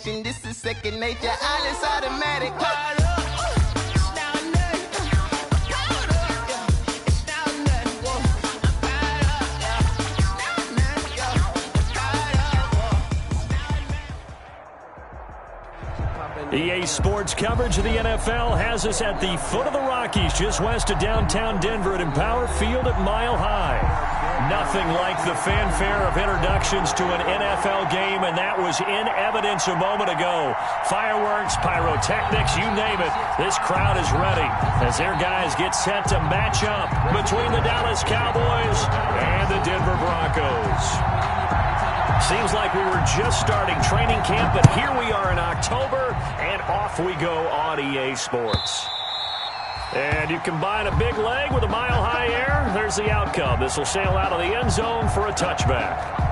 station. This is second nature. All is automatic. EA Sports coverage of the NFL has us at the foot of the Rockies, just west of downtown Denver at Empower Field at Mile High. Nothing like the fanfare of introductions to an NFL game, and that was in evidence a moment ago. Fireworks, pyrotechnics, you name it. This crowd is ready as their guys get set to match up between the Dallas Cowboys and the Denver Broncos. Seems like we were just starting training camp, but here we are in October, and off we go on EA Sports. And you combine a big leg with a mile-high air, there's the outcome. This will sail out of the end zone for a touchback.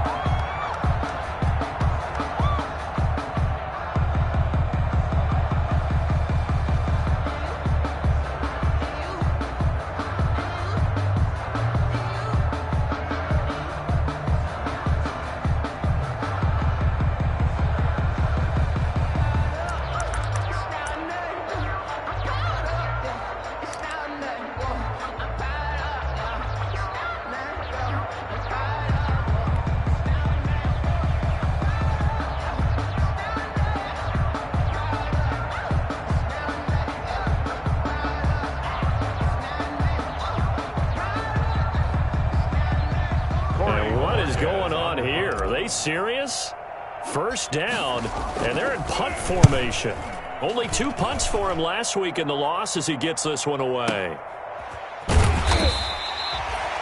Serious? First down, and they're in punt formation. Only 2 punts for him last week in the loss as he gets this one away. And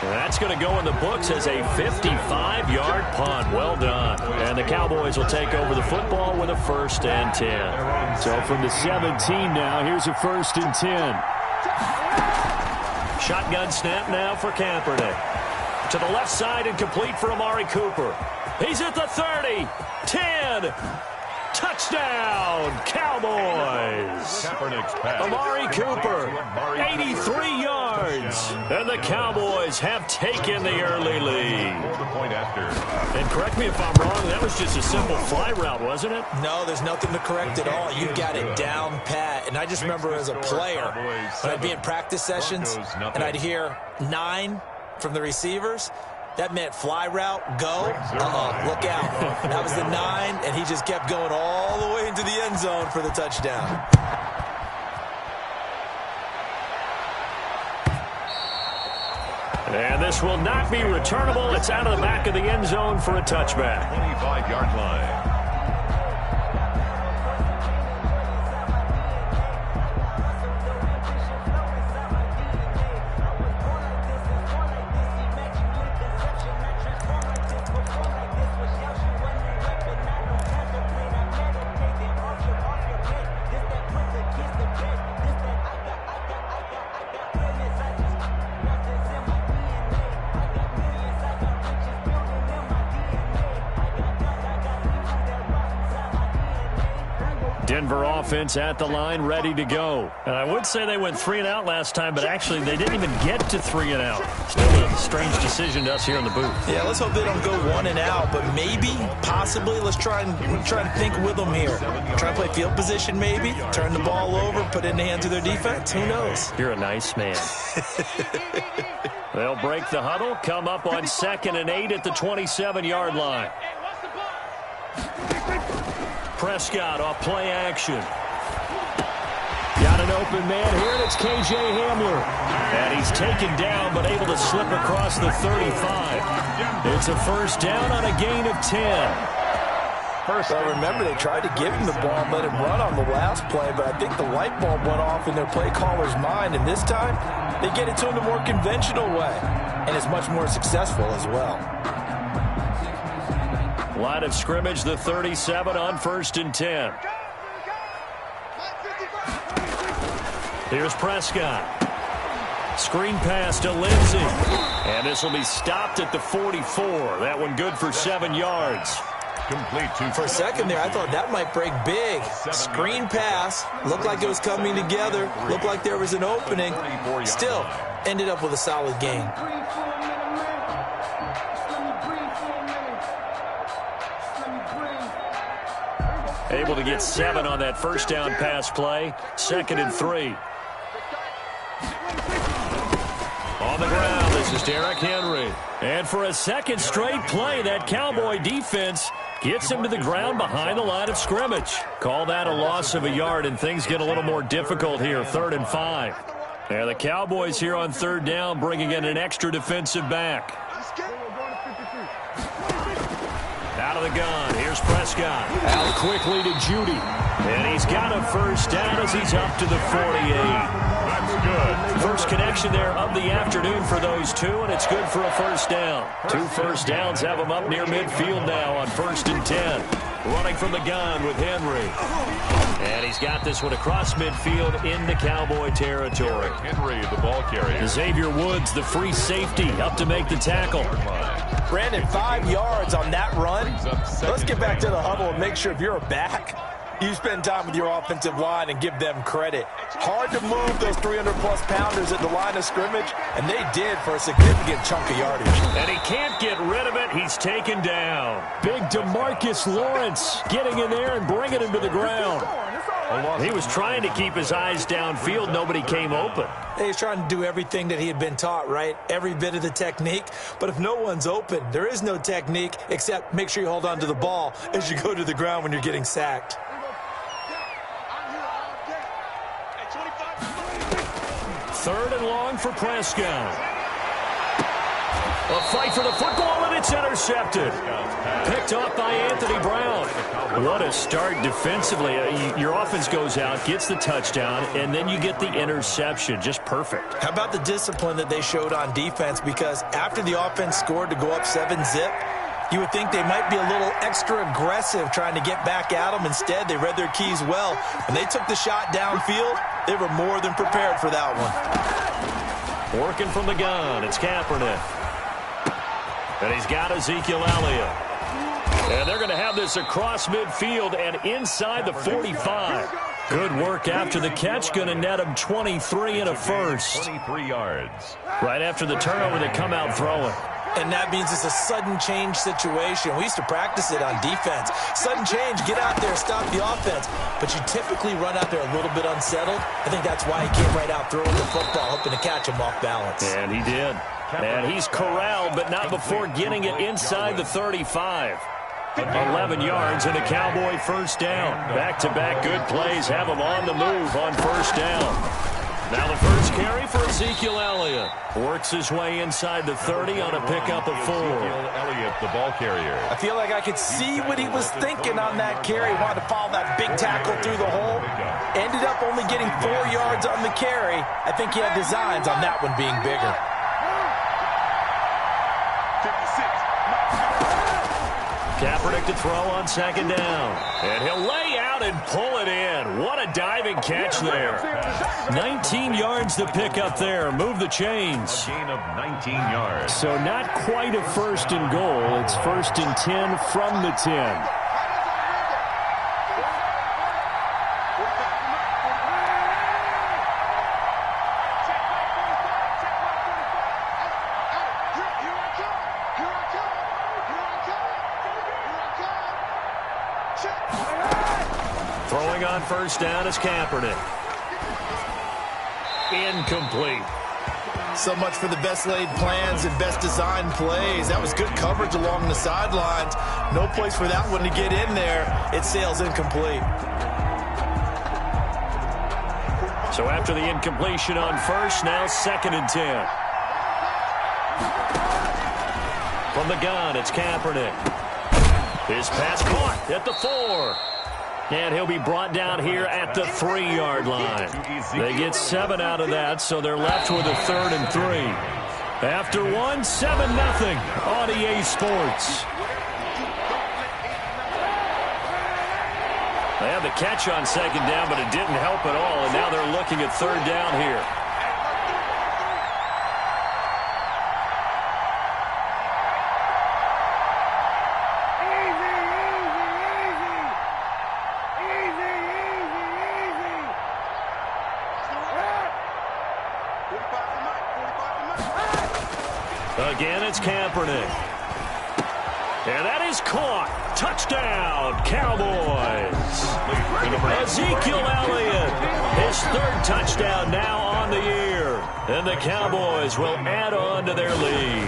that's going to go in the books as a 55-yard punt. Well done. And the Cowboys will take over the football with a 1st and 10. So from the 17 now, here's a 1st and 10. Shotgun snap now for Kaepernick. To the left side and complete for Amari Cooper. He's at the 30, 10, touchdown, Cowboys. Amari Cooper, 83 yards, and the Cowboys have taken the early lead. And correct me if I'm wrong, that was just a simple fly route, wasn't it? No, there's nothing to correct at all. You got it down pat. And I just remember as a player, when I'd be in practice sessions, and I'd hear 9 from the receivers, that meant fly route, go, look out. That was the 9, and he just kept going all the way into the end zone for the touchdown. And this will not be returnable. It's out of the back of the end zone for a touchback. 25-yard line. Denver offense at the line, ready to go. And I would say they went 3 and out last time, but actually they didn't even get to 3 and out. Still a strange decision to us here in the booth. Yeah, let's hope they don't go 1 and out, but maybe, possibly, let's try and think with them here. Try and play field position maybe, turn the ball over, put it in the hands of their defense. Who knows? You're a nice man. They'll break the huddle, come up on 2nd and 8 at the 27-yard line. Prescott off play action. Got an open man here, and it's K.J. Hamler. And he's taken down, but able to slip across the 35. It's a 1st down on a gain of 10. Well, remember, they tried to give him the ball and let him run on the last play, but I think the light bulb went off in their play caller's mind, and this time they get it to him the more conventional way, and it's much more successful as well. Line of scrimmage, the 37 on 1st and 10. Here's Prescott. Screen pass to Lindsey. And this will be stopped at the 44. That one good for 7 yards. For a second there, I thought that might break big. Screen pass. Looked like it was coming together. Looked like there was an opening. Still, ended up with a solid gain. Able to get 7 on that first down pass play. 2nd and 3. On the ground, this is Derrick Henry. And for a second straight play, that Cowboy defense gets him to the ground behind the line of scrimmage. Call that a loss of a yard, and things get a little more difficult here. 3rd and 5. And the Cowboys here on 3rd down, bringing in an extra defensive back. Out of the gun, here's Prescott. Out quickly to Judy. And he's got a first down as he's up to the 48. That's good. First connection there of the afternoon for those two, and it's good for a first down. 2 first downs have them up near midfield now on 1st and 10. Running from the gun with Henry. And he's got this one across midfield into Cowboy territory. Henry, the ball carrier. Xavier Woods, the free safety, up to make the tackle. Brandon, 5 yards on that run. Let's get back to the huddle and make sure if you're a back, you spend time with your offensive line and give them credit. Hard to move those 300-plus pounders at the line of scrimmage, and they did for a significant chunk of yardage. And he can't get rid of it. He's taken down. Big DeMarcus Lawrence getting in there and bringing him to the ground. He was trying to keep his eyes downfield. Nobody came open. He's trying to do everything that he had been taught, right? Every bit of the technique. But if no one's open, there is no technique except make sure you hold on to the ball as you go to the ground when you're getting sacked. 3rd and long for Prescott. A fight for the football, and it's intercepted. Picked off by Anthony Brown. What a start defensively. Your offense goes out, gets the touchdown, and then you get the interception. Just perfect. How about the discipline that they showed on defense? Because after the offense scored to go up 7-zip, you would think they might be a little extra aggressive trying to get back at them. Instead, they read their keys well. When they took the shot downfield, they were more than prepared for that one. Working from the gun, it's Kaepernick. And he's got Ezekiel Elliott. And they're going to have this across midfield and inside the 45. Good work after the catch. Going to net him 23 and a first. 23 yards. Right after the turnover, they come out throwing. And that means it's a sudden change situation. We used to practice it on defense. Sudden change, get out there, stop the offense. But you typically run out there a little bit unsettled. I think that's why he came right out throwing the football, hoping to catch him off balance. And he did. And he's corralled, but not before getting it inside the 35. 11 yards and a Cowboy first down. Back-to-back good plays have him on the move on first down. Now the first carry for Ezekiel Elliott. Works his way inside the 30 on a pickup of 4. Ezekiel Elliott, the ball carrier. I feel like I could see what he was thinking on that carry. Wanted to follow that big tackle through the hole. Ended up only getting 4 yards on the carry. I think he had designs on that one being bigger. Kaepernick to throw on 2nd down. And he'll lay out and pull it in. What a diving catch there. 19 yards to pick up there. Move the chains. A gain of 19 yards. So not quite a 1st and goal. It's 1st and 10 from the 10. Throwing on first down is Kaepernick. Incomplete. So much for the best laid plans and best designed plays. That was good coverage along the sidelines. No place for that one to get in there. It sails incomplete. So after the incompletion on first, now 2nd and 10. From the gun, it's Kaepernick. His pass caught at the 4. And he'll be brought down here at the 3-yard line. They get 7 out of that, so they're left with a 3rd and 3. After 1, 7-0 on EA Sports. They had the catch on 2nd down, but it didn't help at all, and now they're looking at 3rd down here. Again, it's Kaepernick. And that is caught. Touchdown, Cowboys. Ezekiel Elliott, his third touchdown now on the year. And the Cowboys will add on to their lead.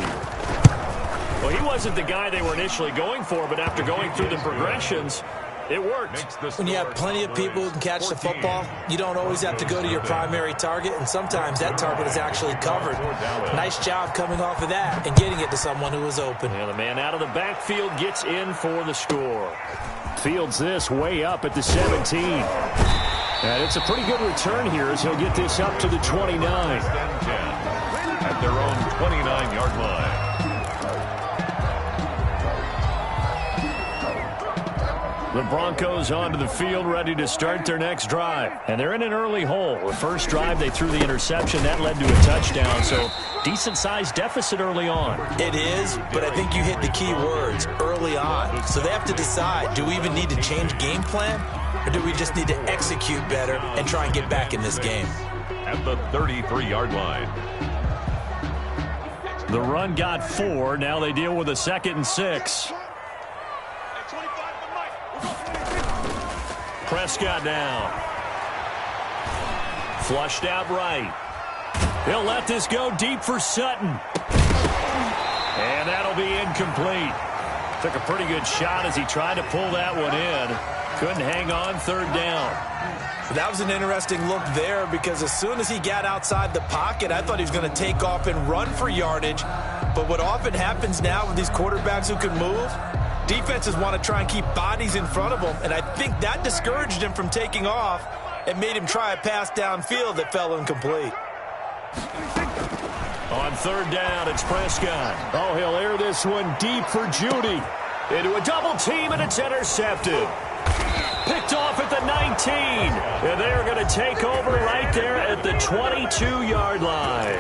Well, he wasn't the guy they were initially going for, but after going through the progressions, it worked. When you have plenty of people who can catch the football, you don't always have to go to your primary target, and sometimes that target is actually covered. Nice job coming off of that and getting it to someone who was open. And the man out of the backfield gets in for the score. Fields this way up at the 17. And it's a pretty good return here as he'll get this up to the 29. At their own 29-yard line. The Broncos onto the field, ready to start their next drive. And they're in an early hole. The first drive, they threw the interception. That led to a touchdown, so decent-sized deficit early on. It is, but I think you hit the key words, early on. So they have to decide, do we even need to change game plan, or do we just need to execute better and try and get back in this game? At the 33-yard line. The run got 4. Now they deal with a 2nd and 6. Prescott down. Flushed out right. He'll let this go deep for Sutton. And that'll be incomplete. Took a pretty good shot as he tried to pull that one in. Couldn't hang on, 3rd down. That was an interesting look there because as soon as he got outside the pocket, I thought he was going to take off and run for yardage. But what often happens now with these quarterbacks who can move, defenses want to try and keep bodies in front of them, and I think that discouraged him from taking off and made him try a pass downfield that fell incomplete. On 3rd down, it's Prescott. Oh, he'll air this one deep for Judy. Into a double team, and it's intercepted. Picked off at the 19. And they're going to take over right there at the 22-yard line.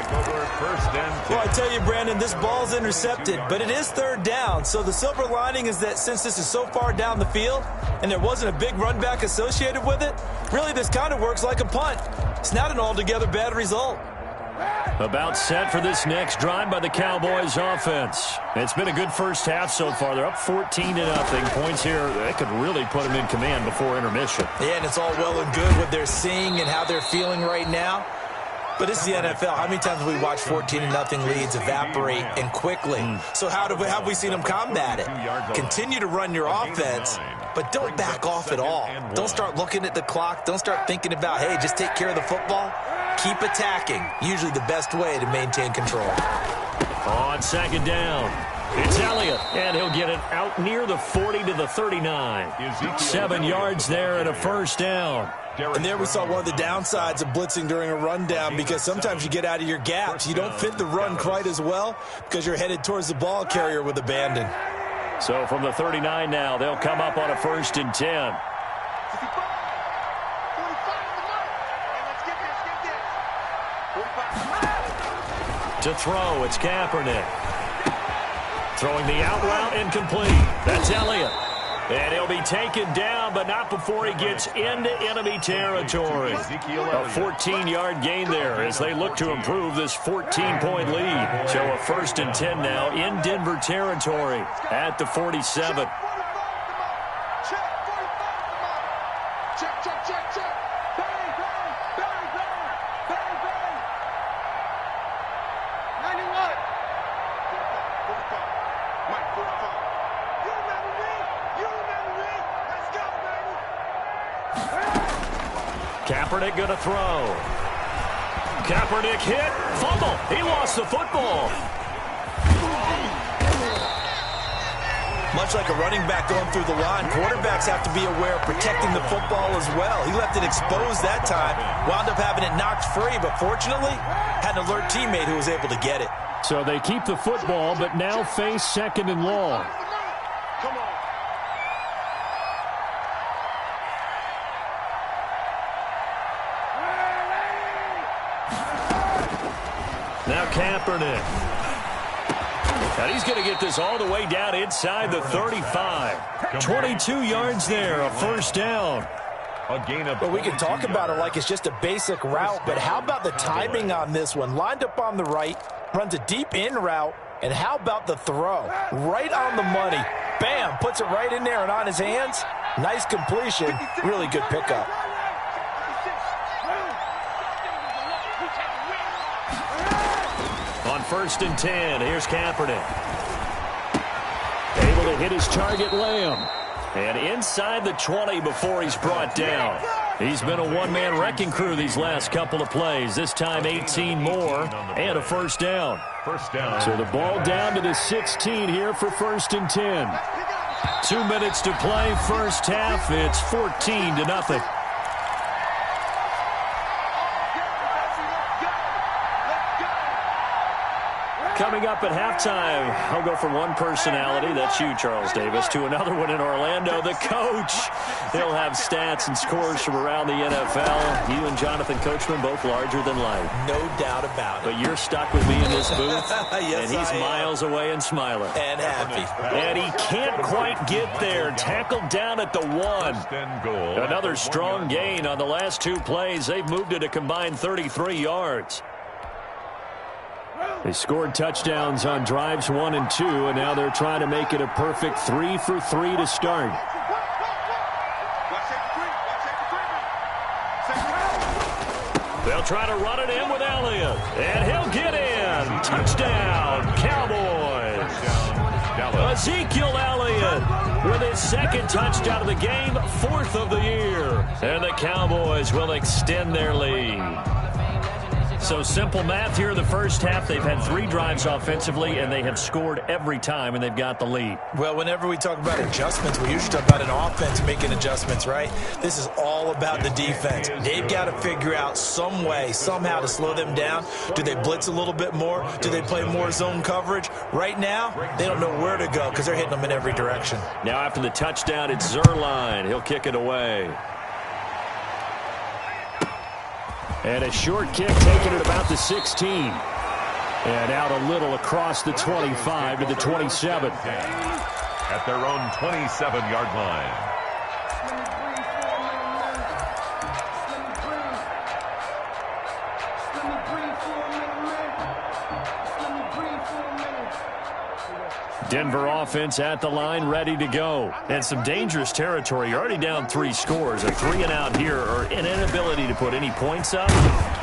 Well, I tell you, Brandon, this ball's intercepted, but it is 3rd down. So the silver lining is that since this is so far down the field and there wasn't a big run back associated with it, really this kind of works like a punt. It's not an altogether bad result. About set for this next drive by the Cowboys offense. It's been a good first half so far. They're up 14-0. Points here, they could really put them in command before intermission. Yeah, and it's all well and good what they're seeing and how they're feeling right now. But it's the NFL. How many times have we watched 14-0 leads evaporate and quickly? So how have we seen them combat it? Continue to run your offense, but don't back off at all. Don't start looking at the clock. Don't start thinking about, hey, just take care of the football. Keep attacking. Usually the best way to maintain control. On 2nd down, it's Elliott, and he'll get it out near the 40 to the 39. 7 yards there and a 1st down. And there we saw one of the downsides of blitzing during a rundown because sometimes you get out of your gaps. You don't fit the run quite as well because you're headed towards the ball carrier with abandon. So from the 39 now, they'll come up on a 1st and 10. To throw, it's Kaepernick. Throwing the out route incomplete. That's Elliott. And he'll be taken down, but not before he gets into enemy territory. A 14-yard gain there as they look to improve this 14-point lead. So a 1st and 10 now in Denver territory at the 47. Kaepernick going to throw. Kaepernick hit. Fumble. He lost the football. Much like a running back going through the line, quarterbacks have to be aware of protecting the football as well. He left it exposed that time, wound up having it knocked free, but fortunately, had an alert teammate who was able to get it. So they keep the football, but now face 2nd and long. Now Kaepernick. And he's going to get this all the way down inside the 35. 22 yards there, a 1st down. But we can talk about it like it's just a basic route, but how about the timing on this one? Lined up on the right, runs a deep in route, And how about the throw? Right on the money. Bam, puts it right in there and on his hands. Nice completion. Really good pickup. On 1st and 10, here's Kaepernick. Able to hit his target, Lamb. And inside the 20 before he's brought down. He's been a one-man wrecking crew these last couple of plays. This time 18 more and a first down. So the ball down to the 16 here for 1st and 10. 2 minutes to play, first half. It's 14-0. Coming up at halftime, I'll go from one personality, that's you, Charles Davis, to another one in Orlando, the coach. He'll have stats and scores from around the NFL. You and Jonathan Coachman both larger than life. No doubt about it. But you're stuck with me in this booth, yes, and he's miles away and smiling. And happy. And he can't quite get there. Tackled down at the 1. Another strong gain on the last 2 plays. They've moved it a combined 33 yards. They scored touchdowns on drives 1 and 2, and now they're trying to make it a perfect 3 for 3 to start. They'll try to run it in with Elliott, and he'll get in. Touchdown, Cowboys. Ezekiel Elliott with his 2nd touchdown of the game, 4th of the year. And the Cowboys will extend their lead. So simple math here in the first half. They've had 3 drives offensively, and they have scored every time, and they've got the lead. Well, whenever we talk about adjustments, we usually talk about an offense making adjustments, right? This is all about the defense. They've got to figure out some way, somehow to slow them down. Do they blitz a little bit more? Do they play more zone coverage? Right now, they don't know where to go because they're hitting them in every direction. Now after the touchdown, it's Zerline. He'll kick it away. And a short kick taken at about the 16. And out a little across the 25 to the 27. At their own 27-yard line. Denver offense at the line, ready to go. And some dangerous territory. You're already down 3 scores. A 3-and-out here, or an inability to put any points up.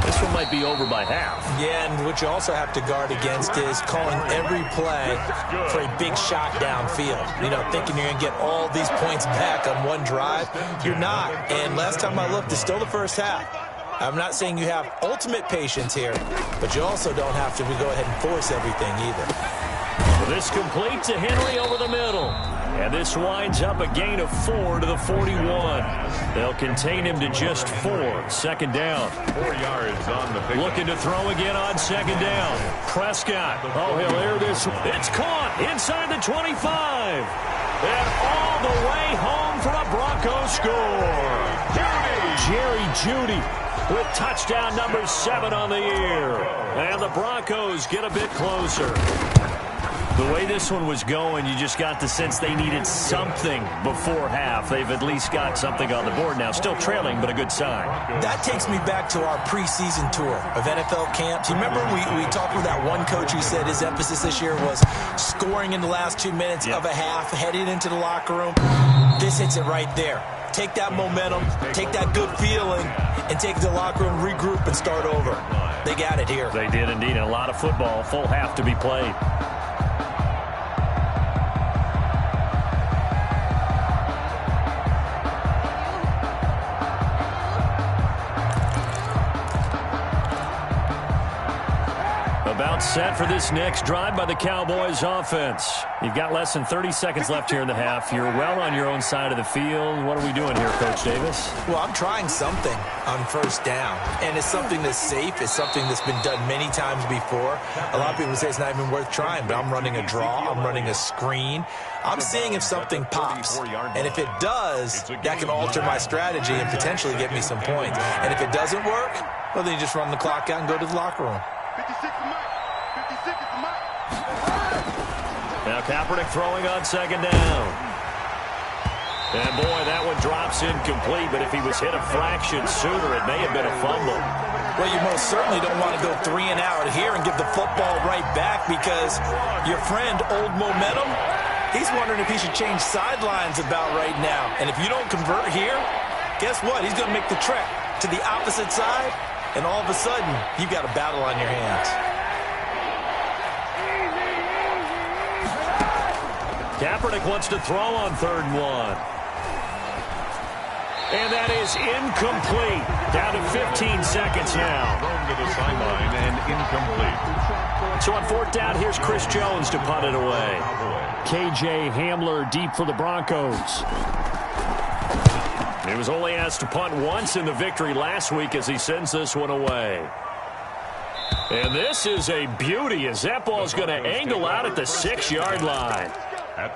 This one might be over by half. Yeah, and what you also have to guard against is calling every play for a big shot downfield. You know, thinking you're going to get all these points back on one drive. You're not. And last time I looked, it's still the first half. I'm not saying you have ultimate patience here, but you also don't have to go ahead and force everything either. This completes a Henry over the middle. And this winds up a gain of 4 to the 41. They'll contain him to just 4. 2nd down. 4 yards on the pick. Looking to throw again on 2nd down. Prescott. Oh, he'll air this. It's caught inside the 25. And all the way home for a Broncos score. Jerry Jeudy with touchdown number 7 on the year. And the Broncos get a bit closer. The way this one was going, you just got the sense they needed something before half. They've at least got something on the board now. Still trailing, but a good sign. That takes me back to our preseason tour of NFL camps. You remember we talked with that one coach who said his emphasis this year was scoring in the last 2 minutes of a half, heading into the locker room. This hits it right there. Take that momentum, take that good feeling, and take it to the locker room, regroup, and start over. They got it here. They did indeed. And a lot of football, full half to be played. About set for this next drive by the Cowboys offense. You've got less than 30 seconds left here in the half. You're well on your own side of the field. What are we doing here, Coach Davis? Well, I'm trying something on first down, and it's something that's safe. It's something that's been done many times before. A lot of people say it's not even worth trying, but I'm running a draw. I'm running a screen. I'm seeing if something pops, and if it does, that can alter my strategy and potentially get me some points. And if it doesn't work, well, then you just run the clock out and go to the locker room. Now Kaepernick throwing on 2nd down. And boy, that one drops incomplete, but if he was hit a fraction sooner, it may have been a fumble. Well, you most certainly don't want to go 3 and out here and give the football right back, because your friend, Old Momentum, he's wondering if he should change sidelines about right now. And if you don't convert here, guess what? He's going to make the trek to the opposite side, and all of a sudden, you've got a battle on your hands. Kaepernick wants to throw on 3rd and 1. And that is incomplete. Down to 15 seconds now. Thrown to the sideline and incomplete. So on 4th down, here's Chris Jones to punt it away. KJ Hamler deep for the Broncos. He was only asked to punt once in the victory last week as he sends this one away. And this is a beauty as that ball is going to angle out at the 6-yard line.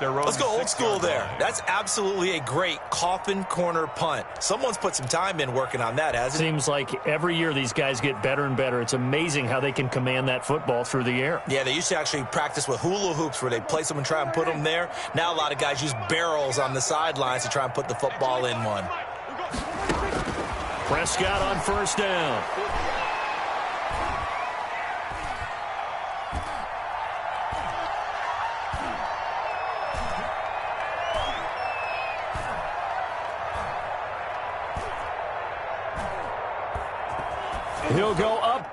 Let's go old school there. That's absolutely a great coffin corner punt. Someone's put some time in working on that, hasn't it? Seems like every year these guys get better and better. It's amazing how they can command that football through the air. Yeah, they used to actually practice with hula hoops where they place them and try and put them there. Now a lot of guys use barrels on the sidelines to try and put the football in one. Prescott on 1st down. He'll go up.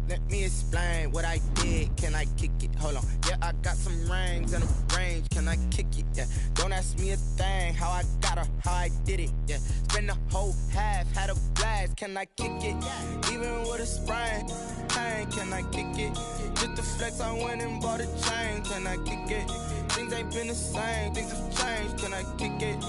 Let me explain what I did. Can I kick it? Hold on. Yeah, I got some rings and a range. Can I kick it? Yeah. Don't ask me a thing. How I got her, how I did it. Yeah. Spend the whole half, had a blast. Can I kick it? Even with a sprain. Can I kick it? Just the flex, I went and bought a chain. Can I kick it? Things ain't been the same. Things have changed. Can I kick it?